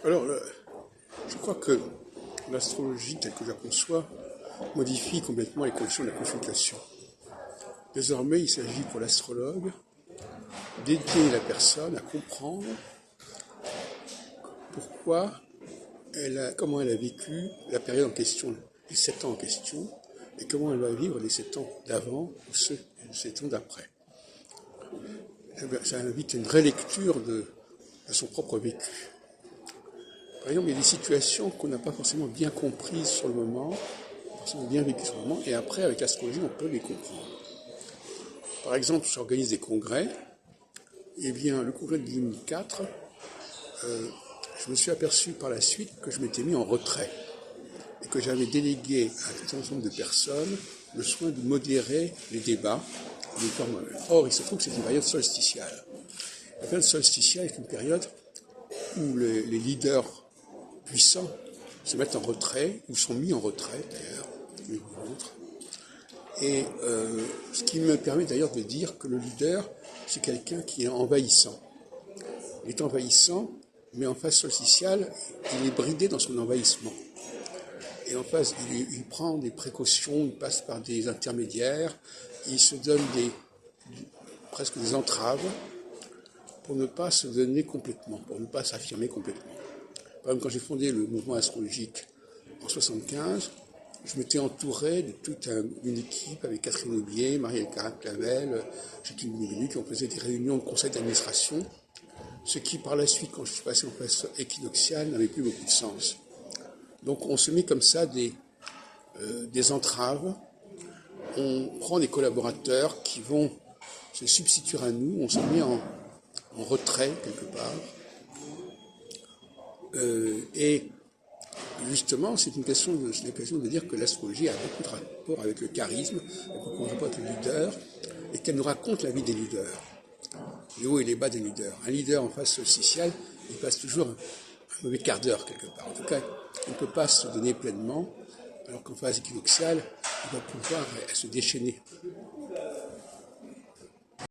Alors, je crois que l'astrologie, telle que je la conçois, modifie complètement les conditions de la consultation. Désormais, il s'agit pour l'astrologue d'aider la personne à comprendre comment elle a vécu la période en question, les 7 ans en question, et comment elle va vivre les 7 ans d'avant ou ceux 7 ans d'après. Ça invite une relecture de son propre vécu. Par exemple, il y a des situations qu'on n'a pas forcément bien comprises sur le moment, forcément bien vécues sur le moment, et après, avec l'astrologie, on peut les comprendre. Par exemple, j'organise des congrès, et bien, le congrès de 2004, je me suis aperçu par la suite que je m'étais mis en retrait, et que j'avais délégué à tout un ensemble de personnes le soin de modérer les débats, de faire moi-même. Or, il se trouve que c'est une période solsticiale. La période solsticiale est une période où les leaders puissants se mettent en retrait, ou sont mis en retrait d'ailleurs, l'un ou l'autre. Et ce qui me permet d'ailleurs de dire que le leader, c'est quelqu'un qui est envahissant. Il est envahissant, mais en phase solsticiale, il est bridé dans son envahissement. Et en phase, il prend des précautions, il passe par des intermédiaires, il se donne presque des entraves pour ne pas se donner complètement, pour ne pas s'affirmer complètement. Par exemple, quand j'ai fondé le mouvement astrologique en 1975, je m'étais entouré de toute une équipe avec Catherine Aubier, Marielle Clavel, Jacqueline Mégulu, qui ont fait des réunions de conseil d'administration, ce qui par la suite, quand je suis passé en phase équinoxiale, n'avait plus beaucoup de sens. Donc on se met comme ça des entraves, on prend des collaborateurs qui vont se substituer à nous, on se met en retrait quelque part. Et justement, c'est l'occasion de dire que l'astrologie a beaucoup de rapport avec le charisme, beaucoup de rapport avec le leader, et qu'elle nous raconte la vie des leaders, les hauts et les bas des leaders. Un leader en phase solsticiale, il passe toujours un mauvais quart d'heure quelque part. En tout cas, il ne peut pas se donner pleinement, alors qu'en phase équinoxiale, il va pouvoir se déchaîner.